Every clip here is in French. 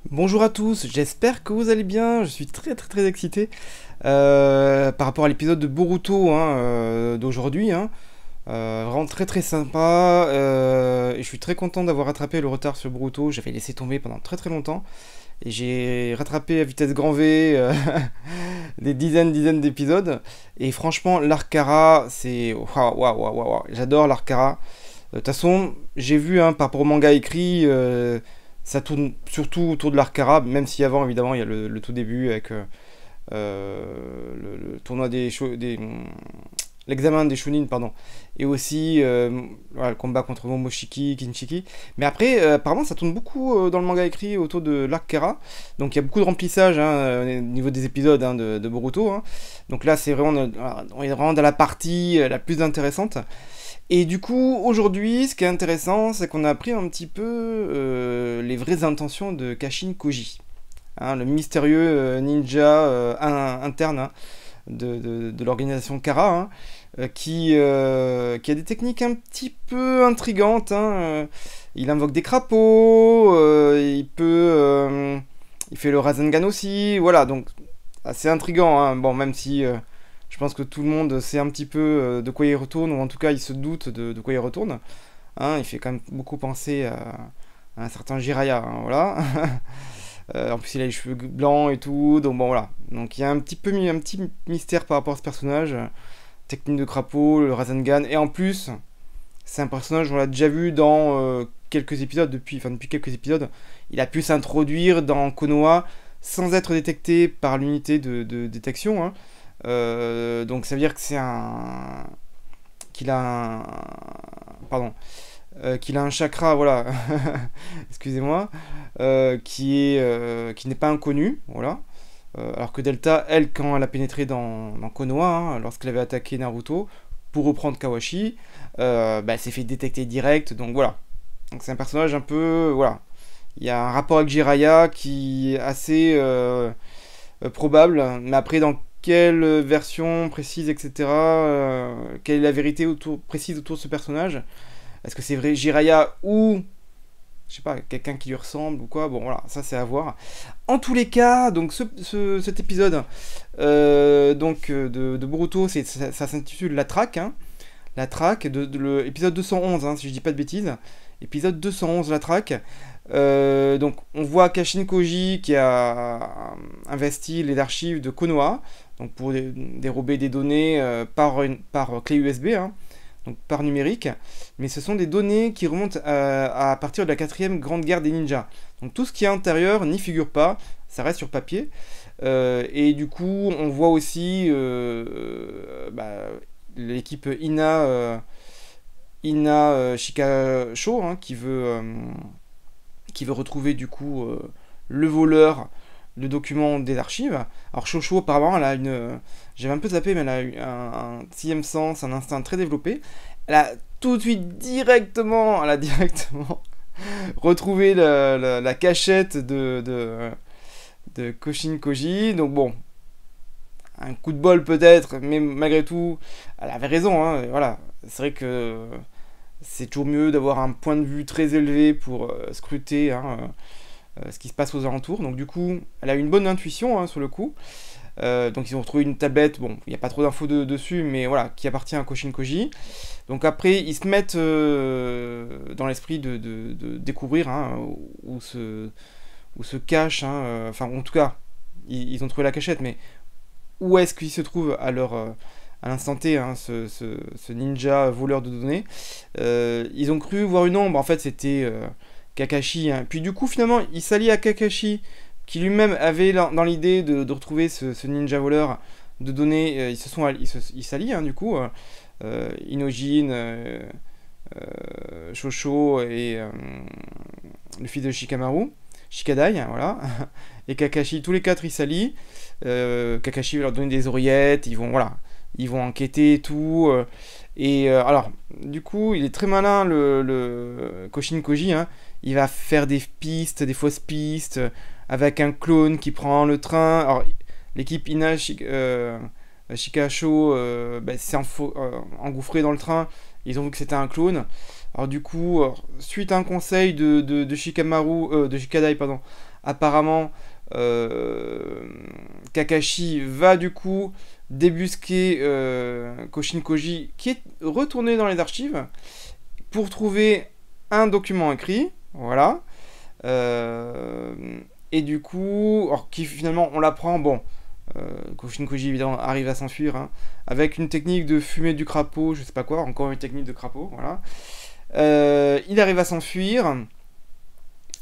Bonjour à tous, j'espère que vous allez bien. Je suis très excité par rapport à l'épisode de Boruto d'aujourd'hui. Vraiment très sympa. Et je suis très content d'avoir rattrapé le retard sur Boruto. J'avais laissé tomber pendant très longtemps. Et j'ai rattrapé à vitesse grand V des dizaines d'épisodes. Et franchement, l'Arcara, c'est... Waouh. J'adore l'Arcara. De toute façon, j'ai vu par rapport au manga écrit, ça tourne surtout autour de l'arc arabe, même si avant, évidemment, il y a le tout début avec le tournoi l'examen des Chunin, pardon, et aussi voilà, le combat contre Momoshiki, Kinshiki. Mais après, apparemment, ça tourne beaucoup dans le manga écrit autour de l'arc Kara. Donc il y a beaucoup de remplissage au niveau des épisodes de Boruto. Donc là, c'est vraiment, voilà, on est vraiment dans la partie la plus intéressante. Et du coup, aujourd'hui, ce qui est intéressant, c'est qu'on a appris un petit peu les vraies intentions de Kashin Koji, le mystérieux ninja interne de l'organisation Kara, qui a des techniques un petit peu intrigantes. Il invoque des crapauds, il fait le Rasengan aussi, voilà, donc assez intrigant. Bon, même si je pense que tout le monde sait un petit peu de quoi il retourne, ou en tout cas il se doute de quoi il retourne. Il fait quand même beaucoup penser à un certain Jiraiya, voilà. En plus il a les cheveux blancs et tout, donc bon voilà. Donc il y a un petit mystère par rapport à ce personnage. Technique de crapaud, le Rasengan, et en plus, c'est un personnage, on l'a déjà vu dans quelques épisodes, depuis quelques épisodes, il a pu s'introduire dans Konoha sans être détecté par l'unité de détection. Donc ça veut dire que c'est un... qu'il a un... Pardon. Qu'il a un chakra, voilà, excusez-moi, qui n'est pas inconnu, voilà. Alors que Delta, elle, quand elle a pénétré dans Konoha, lorsqu'elle avait attaqué Naruto, pour reprendre Kawashi, elle s'est fait détecter direct, donc voilà. Donc c'est un personnage un peu... Voilà. Il y a un rapport avec Jiraiya qui est assez probable, mais après dans quelle version précise, etc., quelle est la vérité précise autour de ce personnage? Est-ce que c'est vrai Jiraiya ou je sais pas, quelqu'un qui lui ressemble ou quoi, bon voilà, ça c'est à voir. En tous les cas, donc cet épisode de Boruto, ça s'intitule La Traque, La Traque, l'épisode 211, si je dis pas de bêtises. Épisode 211, La Traque. Donc on voit Kashin Koji qui a investi les archives de Konoha, donc pour dérober des données par clé USB, donc par numérique, mais ce sont des données qui remontent à partir de la quatrième grande guerre des ninjas. Donc tout ce qui est intérieur n'y figure pas, ça reste sur papier. Et du coup, on voit aussi l'équipe Ina Shikasho, qui veut retrouver du coup le voleur, le document des archives. Alors Shosho, apparemment, elle a une... J'avais un peu zappé, mais elle a eu un sixième sens, un instinct très développé. Elle a tout de suite elle a directement retrouvé la cachette de Koshin Koji. Donc bon, un coup de bol peut-être, mais malgré tout, elle avait raison. Voilà, c'est vrai que c'est toujours mieux d'avoir un point de vue très élevé pour scruter ce qui se passe aux alentours. Donc du coup, elle a une bonne intuition sur le coup. Donc ils ont retrouvé une tablette, bon, il n'y a pas trop d'infos dessus, mais voilà, qui appartient à Koshin Koji. Donc après, ils se mettent dans l'esprit de découvrir où se cache, enfin en tout cas, ils ont trouvé la cachette, mais où est-ce qu'il se trouve à l'instant T, ce ninja voleur de données. Ils ont cru voir une ombre, en fait c'était Kakashi. Puis du coup, finalement, il s'allie à Kakashi, qui lui-même avait dans l'idée de retrouver ce ninja voleur de données. Ils s'allient, du coup. Inojin, Shosho et le fils de Shikamaru. Shikadai, voilà. Et Kakashi, tous les quatre ils s'allient. Kakashi va leur donner des oreillettes, ils vont enquêter et tout. Alors, du coup, il est très malin, le Koshin Koji. Il va faire des pistes, des fausses pistes, avec un clone qui prend le train. Alors, l'équipe Shikasho s'est engouffrée dans le train. Ils ont vu que c'était un clone. Alors du coup, suite à un conseil de Shikamaru, de Shikadai, pardon, apparemment, Kakashi va du coup débusquer Koshin Koji, qui est retourné dans les archives, pour trouver un document écrit, voilà. Et du coup, alors qui finalement, on l'apprend, bon, Koshin Koji évidemment arrive à s'enfuir, hein, avec une technique de fumer du crapaud, je sais pas quoi, encore une technique de crapaud, voilà. Il arrive à s'enfuir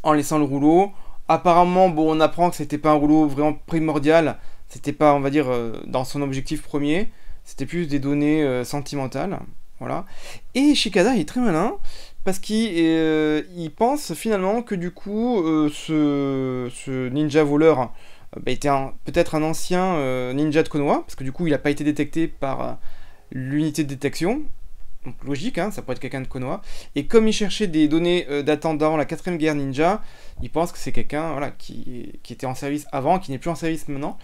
en laissant le rouleau. Apparemment, bon, on apprend que c'était pas un rouleau vraiment primordial, c'était pas, on va dire, dans son objectif premier, c'était plus des données sentimentales, voilà. Et Shikada il est très malin, parce qu'il pense finalement que du coup, ce ninja voleur était peut-être un ancien ninja de Konoha, parce que du coup, il n'a pas été détecté par l'unité de détection. Donc logique, hein, ça pourrait être quelqu'un de Konoha. Et comme il cherchait des données datant d'avant la 4ème guerre ninja, il pense que c'est quelqu'un voilà, qui était en service avant, qui n'est plus en service maintenant.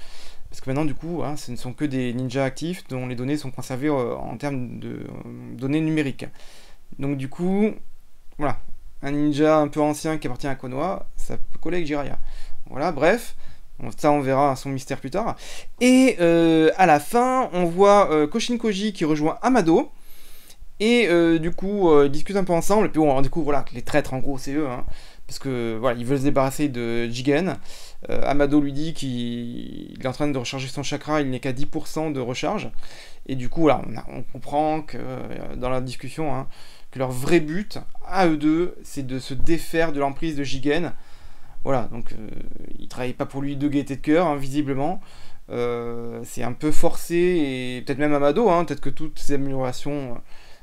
Parce que maintenant, du coup, hein, ce ne sont que des ninjas actifs dont les données sont conservées en termes de données numériques. Donc du coup, voilà, un ninja un peu ancien qui appartient à Konoha, ça peut coller avec Jiraiya. Voilà, bref, ça on verra son mystère plus tard. Et à la fin, on voit Koshin Koji qui rejoint Amado. Et du coup, ils discutent un peu ensemble. Et puis on découvre voilà, que les traîtres, en gros, c'est eux. Hein, parce que voilà, ils veulent se débarrasser de Jigen. Amado lui dit qu'il est en train de recharger son chakra, il n'est qu'à 10% de recharge. Et du coup, voilà, on comprend que dans la discussion, hein, que leur vrai but, à eux deux, c'est de se défaire de l'emprise de Jigen. Voilà, donc ils travaillent pas pour lui de gaieté de cœur, hein, visiblement. C'est un peu forcé, et peut-être même Amado, hein, peut-être que toutes ces améliorations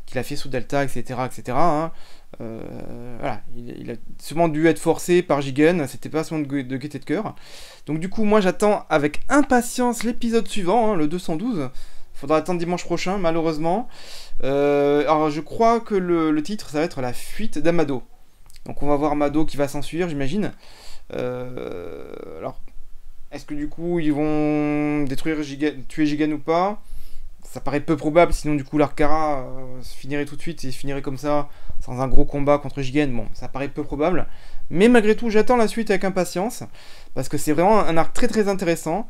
qu'il a fait sous Delta, etc., hein, voilà, il a sûrement dû être forcé par Jigen, c'était pas seulement de gaieté de cœur. Donc du coup, moi j'attends avec impatience l'épisode suivant, hein, le 212. Faudra attendre dimanche prochain, malheureusement. Alors je crois que le titre, ça va être La fuite d'Amado. Donc on va voir Amado qui va s'enfuir, j'imagine. Alors, est-ce que du coup ils vont détruire tuer Jigen ou pas? Ça paraît peu probable, sinon du coup l'Arcara se finirait tout de suite et se finirait comme ça, sans un gros combat contre Jigen. Bon, ça paraît peu probable. Mais malgré tout, j'attends la suite avec impatience, parce que c'est vraiment un arc très très intéressant.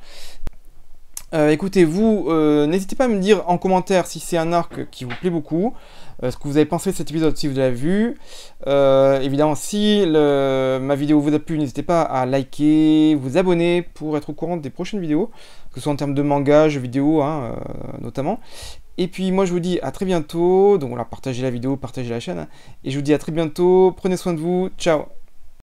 Écoutez, vous, n'hésitez pas à me dire en commentaire si c'est un arc qui vous plaît beaucoup, ce que vous avez pensé de cet épisode si vous l'avez vu. Évidemment, si ma vidéo vous a plu, n'hésitez pas à liker, vous abonner pour être au courant des prochaines vidéos, que ce soit en termes de manga, jeux vidéo, hein, notamment. Et puis moi je vous dis à très bientôt, donc voilà, partagez la vidéo, partagez la chaîne, et je vous dis à très bientôt, prenez soin de vous, ciao!